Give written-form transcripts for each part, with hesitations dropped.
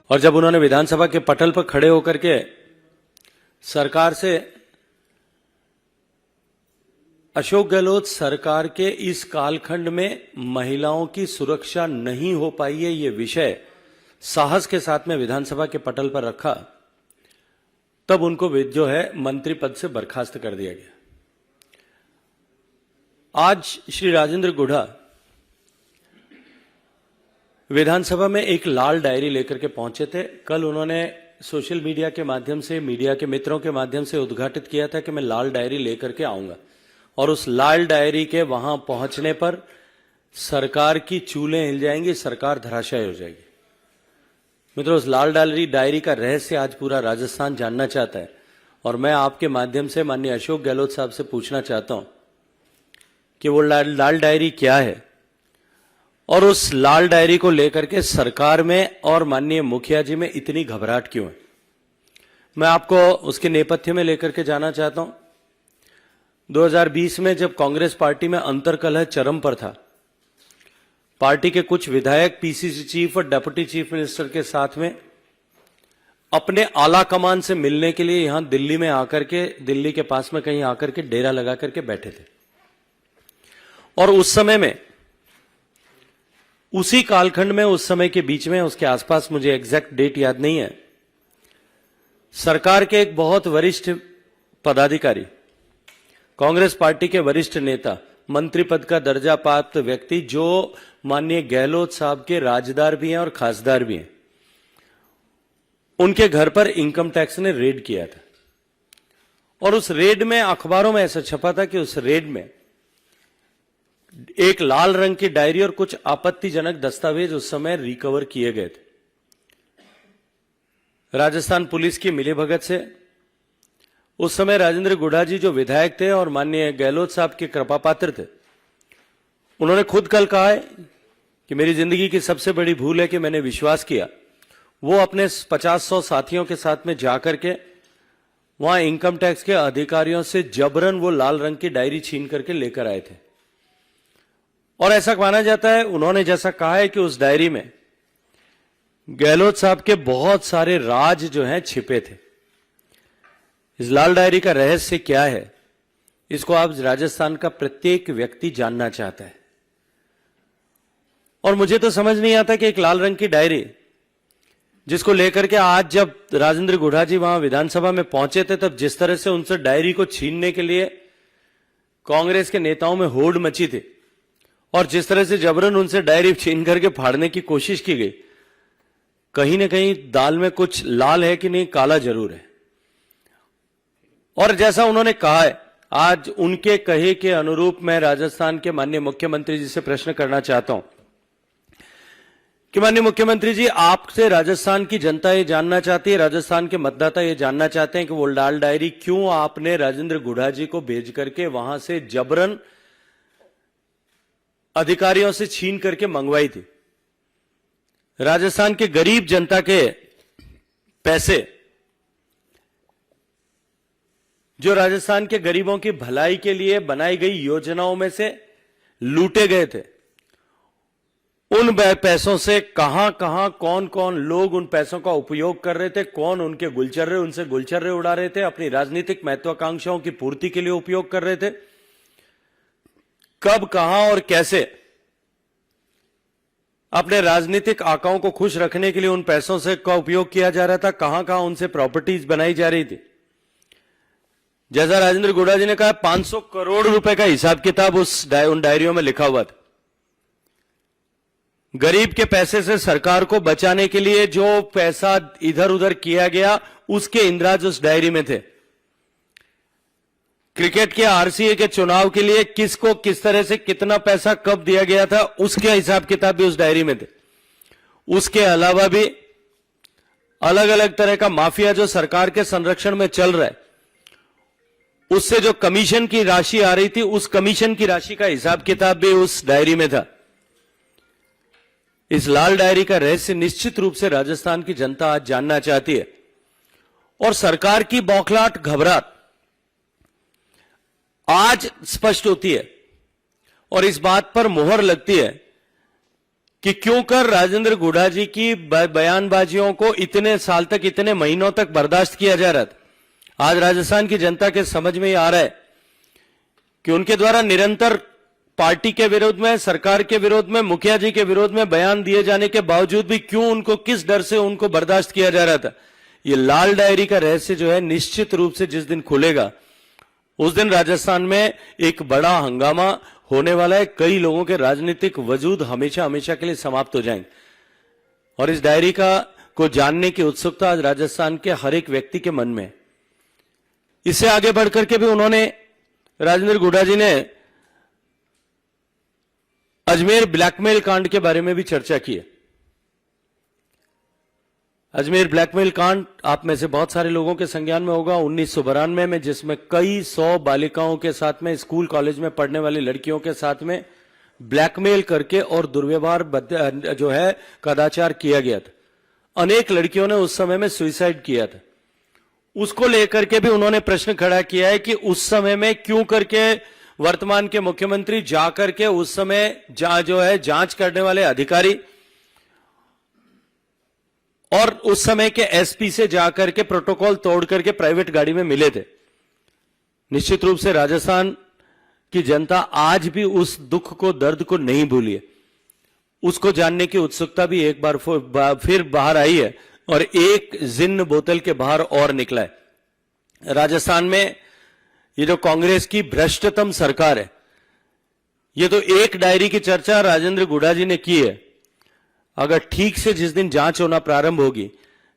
और जब उन्होंने विधानसभा के पटल पर खड़े होकर के सरकार से अशोक गहलोत सरकार के इस कालखंड में महिलाओं की सुरक्षा नहीं हो पाई है, ये विषय साहस के साथ में विधानसभा के पटल पर रखा, तब उनको जो है मंत्री पद से बर्खास्त कर दिया गया। आज श्री राजेंद्र गुढ़ा विधानसभा में एक लाल डायरी लेकर के पहुंचे थे। कल उन्होंने सोशल मीडिया के माध्यम से, मीडिया के मित्रों के माध्यम से उद्घाटित किया था कि मैं लाल डायरी लेकर के आऊंगा, और उस लाल डायरी के वहां पहुंचने पर सरकार की चूलें हिल जाएंगी, सरकार धराशायी हो जाएगी। मित्रों, उस लाल डायरी का रहस्य आज पूरा राजस्थान जानना चाहता है, और मैं आपके माध्यम से माननीय अशोक गहलोत साहब से पूछना चाहता हूं कि वो लाल डायरी क्या है, और उस लाल डायरी को लेकर के सरकार में और माननीय मुखिया जी में इतनी घबराहट क्यों है। मैं आपको उसके नेपथ्य में लेकर के जाना चाहता हूं। 2020 में जब कांग्रेस पार्टी में अंतर्कलह चरम पर था, पार्टी के कुछ विधायक पीसीसी चीफ और डिप्टी चीफ मिनिस्टर के साथ में अपने आला कमान से मिलने के लिए यहां दिल्ली में आकर के, दिल्ली के पास में कहीं आकर के डेरा लगा करके बैठे थे। और उस समय में, उसी कालखंड में, उस समय के बीच में, उसके आसपास, मुझे एग्जैक्ट डेट याद नहीं है, सरकार के एक बहुत वरिष्ठ पदाधिकारी, कांग्रेस पार्टी के वरिष्ठ नेता, मंत्री पद का दर्जा प्राप्त व्यक्ति, जो माननीय गहलोत साहब के राजदार भी हैं और खासदार भी हैं, उनके घर पर इनकम टैक्स ने रेड किया था। और उस रेड में अखबारों में ऐसा छपा था कि उस रेड में एक लाल रंग की डायरी और कुछ आपत्तिजनक दस्तावेज उस समय रिकवर किए गए थे। राजस्थान पुलिस की मिलीभगत से उस समय राजेंद्र गुढ़ा जी जो विधायक थे और माननीय गहलोत साहब के कृपा पात्र थे, उन्होंने खुद कल कहा है कि मेरी जिंदगी की सबसे बड़ी भूल है कि मैंने विश्वास किया। वो अपने 50-100 साथियों के साथ में जाकर के वहां इनकम टैक्स के अधिकारियों से जबरन वो लाल रंग की डायरी छीन करके लेकर आए थे। और ऐसा माना जाता है, उन्होंने जैसा कहा है, कि उस डायरी में गहलोत साहब के बहुत सारे राज जो हैं छिपे थे। इस लाल डायरी का रहस्य क्या है, इसको आप राजस्थान का प्रत्येक व्यक्ति जानना चाहता है। और मुझे तो समझ नहीं आता कि एक लाल रंग की डायरी, जिसको लेकर के आज जब राजेंद्र गुढ़ा जी वहां विधानसभा में पहुंचे थे, तब जिस तरह से उनसे डायरी को छीनने के लिए कांग्रेस के नेताओं में होड़ मची थी, और जिस तरह से जबरन उनसे डायरी छीन करके फाड़ने की कोशिश की गई, कहीं ना कहीं दाल में कुछ लाल है कि नहीं, काला जरूर है। और जैसा उन्होंने कहा है, आज उनके कहे के अनुरूप मैं राजस्थान के माननीय मुख्यमंत्री जी से प्रश्न करना चाहता हूं कि माननीय मुख्यमंत्री जी, आपसे राजस्थान की जनता ये जानना चाहती है, राजस्थान के मतदाता ये जानना चाहते हैं कि वो लाल डायरी क्यों आपने राजेंद्र गुढ़ा जी को भेज करके वहां से जबरन अधिकारियों से छीन करके मंगवाई थी। राजस्थान के गरीब जनता के पैसे, जो राजस्थान के गरीबों की भलाई के लिए बनाई गई योजनाओं में से लूटे गए थे, उन पैसों से कहां कहां कौन कौन लोग उन पैसों का उपयोग कर रहे थे, कौन उनके गुलचर्रे, उनसे गुलचर्रे उड़ा रहे थे, अपनी राजनीतिक महत्वाकांक्षाओं की पूर्ति के लिए उपयोग कर रहे थे, कब, कहां और कैसे अपने राजनीतिक आकाओं को खुश रखने के लिए उन पैसों से का उपयोग किया जा रहा था, कहां कहां उनसे प्रॉपर्टीज बनाई जा रही थी। जैसा राजेंद्र गुढ़ा जी ने कहा, 500 करोड़ रुपए का हिसाब किताब उन डायरियों में लिखा हुआ था। गरीब के पैसे से सरकार को बचाने के लिए जो पैसा इधर उधर किया गया, उसके इंद्राज उस डायरी में थे। क्रिकेट के आरसीए के चुनाव के लिए किसको किस तरह से कितना पैसा कब दिया गया था, उसके हिसाब किताब भी उस डायरी में थे। उसके अलावा भी अलग अलग तरह का माफिया जो सरकार के संरक्षण में चल रहा है, उससे जो कमीशन की राशि आ रही थी, उस कमीशन की राशि का हिसाब किताब भी उस डायरी में था। इस लाल डायरी का रहस्य निश्चित रूप से राजस्थान की जनता आज जानना चाहती है, और सरकार की बौखलाहट, घबराहट आज स्पष्ट होती है, और इस बात पर मोहर लगती है कि क्यों कर राजेंद्र गुढ़ा जी की बयानबाजियों को इतने साल तक, इतने महीनों तक बर्दाश्त किया जा रहा था। आज राजस्थान की जनता के समझ में आ रहा है कि उनके द्वारा निरंतर पार्टी के विरोध में, सरकार के विरोध में, मुखिया जी के विरोध में बयान दिए जाने के बावजूद भी क्यों उनको, किस डर से उनको बर्दाश्त किया जा रहा था। ये लाल डायरी का रहस्य जो है निश्चित रूप से जिस दिन खुलेगा उस दिन राजस्थान में एक बड़ा हंगामा होने वाला है। कई लोगों के राजनीतिक वजूद हमेशा हमेशा के लिए समाप्त हो जाएंगे और इस डायरी को जानने की उत्सुकता आज राजस्थान के हर एक व्यक्ति के मन में है। इससे आगे बढ़कर के भी उन्होंने, राजेंद्र गुढ़ा जी ने अजमेर ब्लैकमेल कांड के बारे में भी चर्चा की है। अजमेर ब्लैकमेल कांड आप में से बहुत सारे लोगों के संज्ञान में होगा। 1992 में, जिसमें कई 100 बालिकाओं के साथ में, स्कूल कॉलेज में पढ़ने वाली लड़कियों के साथ में ब्लैकमेल करके और दुर्व्यवहार जो है कदाचार किया गया था। अनेक लड़कियों ने उस समय में सुसाइड किया था। उसको लेकर के भी उन्होंने प्रश्न खड़ा किया है कि उस समय में क्यों करके वर्तमान के मुख्यमंत्री जाकर के उस समय जो है जांच करने वाले अधिकारी और उस समय के एसपी से जाकर के प्रोटोकॉल तोड़ करके प्राइवेट गाड़ी में मिले थे। निश्चित रूप से राजस्थान की जनता आज भी उस दुख को, दर्द को नहीं भूली है। उसको जानने की उत्सुकता भी एक बार फिर बाहर आई है और एक जिन्न बोतल के बाहर और निकला है। राजस्थान में ये जो कांग्रेस की भ्रष्टतम सरकार है, ये तो एक डायरी की चर्चा राजेंद्र गुढ़ा जी ने की है। अगर ठीक से जिस दिन जांच होना प्रारंभ होगी,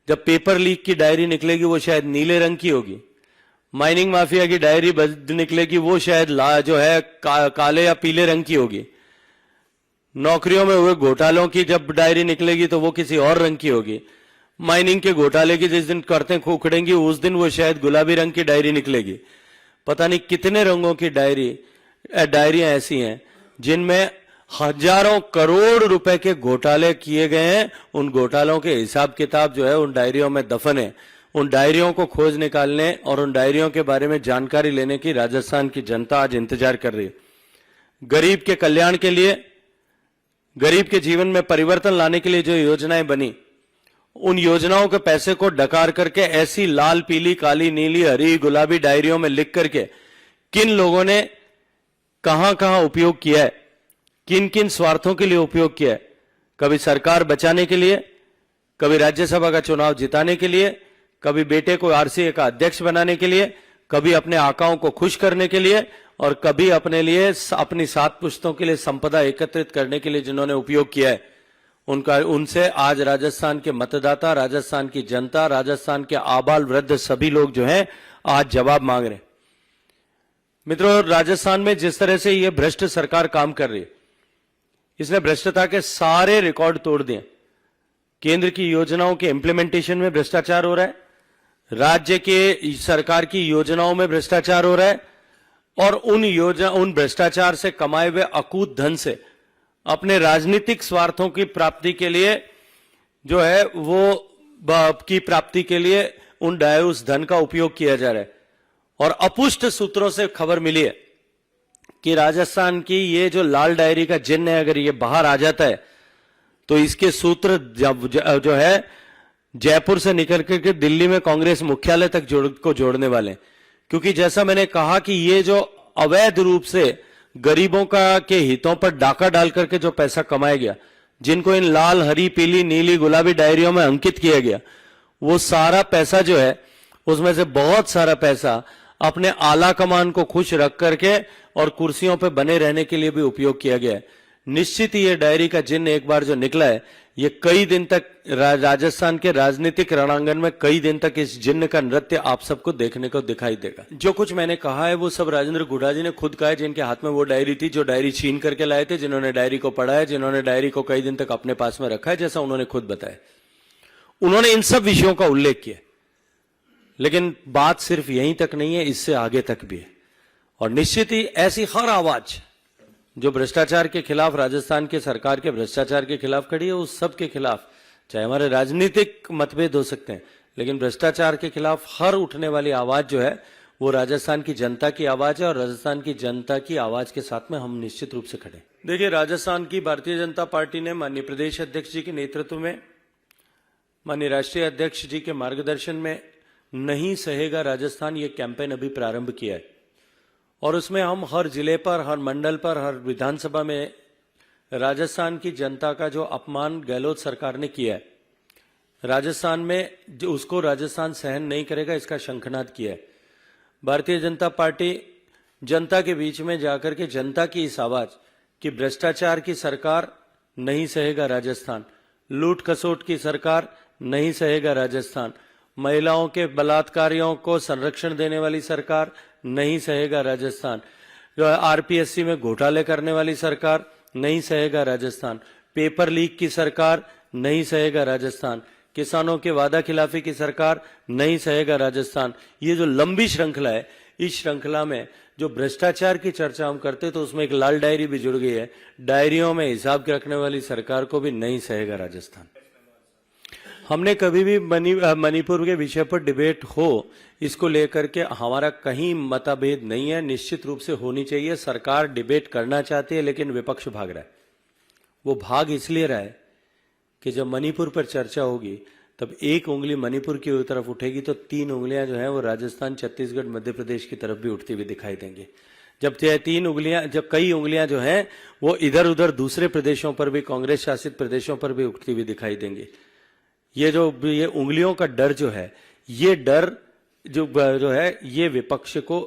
जब पेपर लीक की डायरी निकलेगी वो शायद नीले रंग की होगी, माइनिंग माफिया की डायरी निकलेगी वो शायद जो है काले या पीले रंग की होगी, नौकरियों में हुए घोटालों की जब डायरी निकलेगी तो वो किसी और रंग की होगी, माइनिंग के घोटाले की जिस दिन करतें उखड़ेंगी उस दिन वो शायद गुलाबी रंग की डायरी निकलेगी। पता नहीं कितने रंगों की डायरियां ऐसी हैं जिनमें हजारों करोड़ रुपए के घोटाले किए गए हैं। उन घोटालों के हिसाब किताब जो है उन डायरियों में दफन है। उन डायरियों को खोज निकालने और उन डायरियों के बारे में जानकारी लेने की राजस्थान की जनता आज इंतजार कर रही है। गरीब के कल्याण के लिए, गरीब के जीवन में परिवर्तन लाने के लिए जो योजनाएं बनी, उन योजनाओं के पैसे को डकार करके ऐसी लाल, पीली, काली, नीली, हरी, गुलाबी डायरियों में लिख करके किन लोगों ने कहां कहां उपयोग किया है, किन किन स्वार्थों के लिए उपयोग किया है, कभी सरकार बचाने के लिए, कभी राज्यसभा का चुनाव जिताने के लिए, कभी बेटे को आरसीए का अध्यक्ष बनाने के लिए, कभी अपने आकाओं को खुश करने के लिए और कभी अपने लिए, अपनी 7 पुश्तों के लिए संपदा एकत्रित करने के लिए जिन्होंने उपयोग किया है, उनसे आज राजस्थान के मतदाता, राजस्थान की जनता, राजस्थान के आबाल वृद्ध सभी लोग जो हैं आज जवाब मांग रहे हैं। मित्रों, राजस्थान में जिस तरह से ये भ्रष्ट सरकार काम कर रही है, इसने भ्रष्टता के सारे रिकॉर्ड तोड़ दिए। केंद्र की योजनाओं के इंप्लीमेंटेशन में भ्रष्टाचार हो रहा है, राज्य के सरकार की योजनाओं में भ्रष्टाचार हो रहा है और उन भ्रष्टाचार से कमाए हुए अकूत धन से अपने राजनीतिक स्वार्थों की प्राप्ति के लिए जो है की प्राप्ति के लिए उस धन का उपयोग किया जा रहा है। और अपुष्ट सूत्रों से खबर मिली है कि राजस्थान की ये जो लाल डायरी का जिन्न है, अगर ये बाहर आ जाता है तो इसके सूत्र जो है जयपुर से निकल करके दिल्ली में कांग्रेस मुख्यालय तक जोड़ने वाले हैं। क्योंकि जैसा मैंने कहा कि ये जो अवैध रूप से गरीबों के हितों पर डाका डाल करके जो पैसा कमाया गया, जिनको इन लाल, हरी, पीली, नीली, गुलाबी डायरियों में अंकित किया गया, वो सारा पैसा जो है उसमें से बहुत सारा पैसा अपने आला कमान को खुश रख करके और कुर्सियों पे बने रहने के लिए भी उपयोग किया गया है। निश्चित ही ये डायरी का जिन्न एक बार जो निकला है, ये कई दिन तक राजस्थान के राजनीतिक रणांगन में कई दिन तक इस जिन्न का नृत्य आप सबको देखने को दिखाई देगा। जो कुछ मैंने कहा है वो सब राजेंद्र गुढ़ा जी ने खुद कहा है, जिनके हाथ में वो डायरी थी, जो डायरी छीन करके लाए थे, जिन्होंने डायरी को पढ़ा है, जिन्होंने डायरी को कई दिन तक अपने पास में रखा है, जैसा उन्होंने खुद बताया। उन्होंने इन सब विषयों का उल्लेख किया, लेकिन बात सिर्फ यहीं तक नहीं है, इससे आगे तक भी है। और निश्चित ही ऐसी हर आवाज जो भ्रष्टाचार के खिलाफ, राजस्थान के सरकार के भ्रष्टाचार के खिलाफ खड़ी है, उस सब के खिलाफ, चाहे हमारे राजनीतिक मतभेद हो सकते हैं, लेकिन भ्रष्टाचार के खिलाफ हर उठने वाली आवाज जो है वो राजस्थान की जनता की आवाज है और राजस्थान की जनता की आवाज के साथ में हम निश्चित रूप से खड़े हैं। देखिए, राजस्थान की भारतीय जनता पार्टी ने माननीय प्रदेश अध्यक्ष जी के नेतृत्व में, माननीय राष्ट्रीय अध्यक्ष जी के मार्गदर्शन में नहीं सहेगा राजस्थान ये कैंपेन अभी प्रारंभ किया है और उसमें हम हर जिले पर, हर मंडल पर, हर विधानसभा में राजस्थान की जनता का जो अपमान गहलोत सरकार ने किया है, राजस्थान में जो उसको राजस्थान सहन नहीं करेगा, इसका शंखनाद किया है। भारतीय जनता पार्टी जनता के बीच में जाकर के जनता की इस आवाज कि भ्रष्टाचार की सरकार नहीं सहेगा राजस्थान, लूट खसोट की सरकार नहीं सहेगा राजस्थान, महिलाओं के बलात्कारियों को संरक्षण देने वाली सरकार नहीं सहेगा राजस्थान, जो आरपीएससी में घोटाले करने वाली सरकार नहीं सहेगा राजस्थान, पेपर लीक की सरकार नहीं सहेगा राजस्थान, किसानों के वादा खिलाफी की सरकार नहीं सहेगा राजस्थान। ये जो लंबी श्रृंखला है, इस श्रृंखला में जो भ्रष्टाचार की चर्चा हम करते तो उसमें एक लाल डायरी भी जुड़ गई है। डायरियों में हिसाब रखने वाली सरकार को भी नहीं सहेगा राजस्थान। हमने कभी भी मणिपुर के विषय पर डिबेट हो, इसको लेकर के हमारा कहीं मतभेद नहीं है, निश्चित रूप से होनी चाहिए। सरकार डिबेट करना चाहती है लेकिन विपक्ष भाग रहा है। वो भाग इसलिए रहा है कि जब मणिपुर पर चर्चा होगी तब एक उंगली मणिपुर की तरफ उठेगी तो 3 उंगलियां जो है वो राजस्थान, छत्तीसगढ़, मध्य प्रदेश की तरफ भी उठती हुई दिखाई देंगी। जब कई उंगलियां जो हैं वो इधर उधर दूसरे प्रदेशों पर भी, कांग्रेस शासित प्रदेशों पर भी उठती हुई दिखाई देंगी। ये उंगलियों का डर जो है, ये डर जो है ये विपक्ष को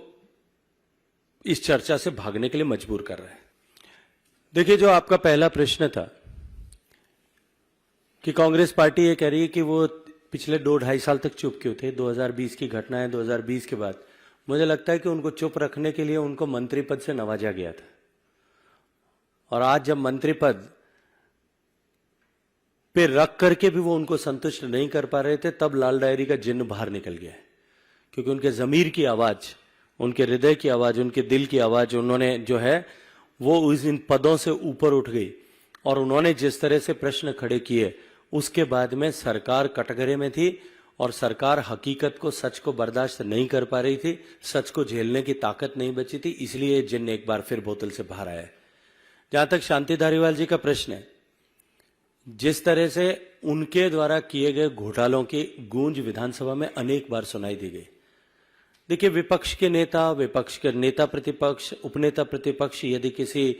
इस चर्चा से भागने के लिए मजबूर कर रहा है। देखिए, जो आपका पहला प्रश्न था कि कांग्रेस पार्टी ये कह रही है कि वो पिछले 2-2.5 साल तक चुप क्यों थे। 2020 की घटनाएं, 2020 के बाद मुझे लगता है कि उनको चुप रखने के लिए उनको मंत्री पद से नवाजा गया था और आज जब मंत्री पद पे रख करके भी वो उनको संतुष्ट नहीं कर पा रहे थे, तब लाल डायरी का जिन्न बाहर निकल गया है। क्योंकि उनके जमीर की आवाज, उनके हृदय की आवाज, उनके दिल की आवाज उन्होंने जो है वो इन पदों से ऊपर उठ गई और उन्होंने जिस तरह से प्रश्न खड़े किए उसके बाद में सरकार कटघरे में थी और सरकार हकीकत को, सच को बर्दाश्त नहीं कर पा रही थी, सच को झेलने की ताकत नहीं बची थी, इसलिए जिन्न एक बार फिर बोतल से बाहर आया है। जहां तक शांति धारीवाल जी का प्रश्न है, जिस तरह से उनके द्वारा किए गए घोटालों की गूंज विधानसभा में अनेक बार सुनाई दी गई। देखिए, विपक्ष के नेता प्रतिपक्ष, उपनेता प्रतिपक्ष यदि किसी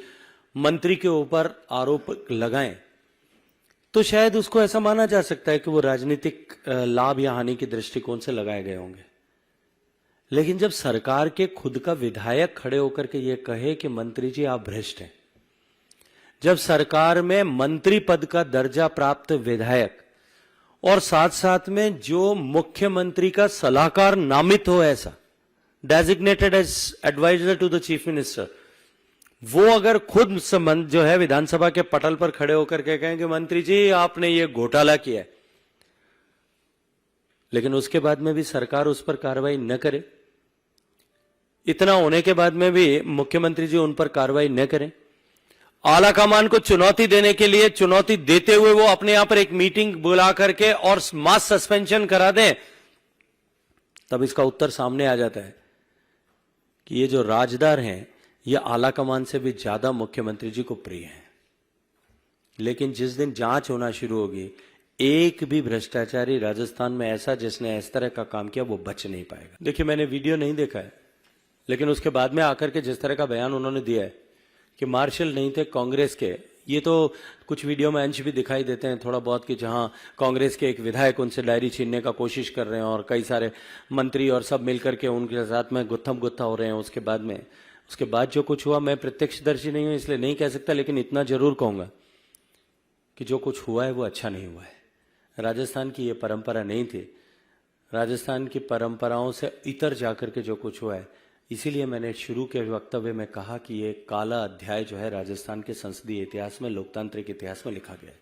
मंत्री के ऊपर आरोप लगाएं तो शायद उसको ऐसा माना जा सकता है कि वो राजनीतिक लाभ या हानि के दृष्टिकोण से लगाए गए होंगे। लेकिन जब सरकार के खुद का विधायक खड़े होकर के ये कहे कि मंत्री जी आप भ्रष्ट हैं, जब सरकार में मंत्री पद का दर्जा प्राप्त विधायक और साथ साथ में जो मुख्यमंत्री का सलाहकार नामित हो, ऐसा designated as adviser to the chief minister, वो अगर खुद जो है विधानसभा के पटल पर खड़े होकर के कहें कि मंत्री जी आपने ये घोटाला किया है, लेकिन उसके बाद में भी सरकार उस पर कार्रवाई न करे, इतना होने के बाद में भी मुख्यमंत्री जी उन पर कार्रवाई न करें, आला कमान को चुनौती देने के लिए, चुनौती देते हुए वो अपने यहां पर एक मीटिंग बुला करके और मास सस्पेंशन करा दें, तब इसका उत्तर सामने आ जाता है कि ये जो राजदार हैं ये आला कमान से भी ज्यादा मुख्यमंत्री जी को प्रिय है। लेकिन जिस दिन जांच होना शुरू होगी, एक भी भ्रष्टाचारी राजस्थान में ऐसा जिसने इस तरह का काम किया वो बच नहीं पाएगा। देखिए, मैंने वीडियो नहीं देखा है, लेकिन उसके बाद में आकर के जिस तरह का बयान उन्होंने दिया है कि मार्शल नहीं थे कांग्रेस के, ये तो कुछ वीडियो में अंश भी दिखाई देते हैं थोड़ा बहुत कि जहां कांग्रेस के एक विधायक उनसे डायरी छीनने का कोशिश कर रहे हैं और कई सारे मंत्री और सब मिलकर के उनके साथ में गुत्थम गुत्था हो रहे हैं। उसके बाद जो कुछ हुआ, मैं प्रत्यक्षदर्शी नहीं हूं इसलिए नहीं कह सकता, लेकिन इतना जरूर कहूंगा कि जो कुछ हुआ है वो अच्छा नहीं हुआ है। राजस्थान की ये परंपरा नहीं थी, राजस्थान की परंपराओं से इतर जाकर के जो कुछ हुआ है, इसीलिए मैंने शुरू के वक्तव्य में कहा कि ये काला अध्याय जो है राजस्थान के संसदीय इतिहास में, लोकतांत्रिक इतिहास में लिखा गया है।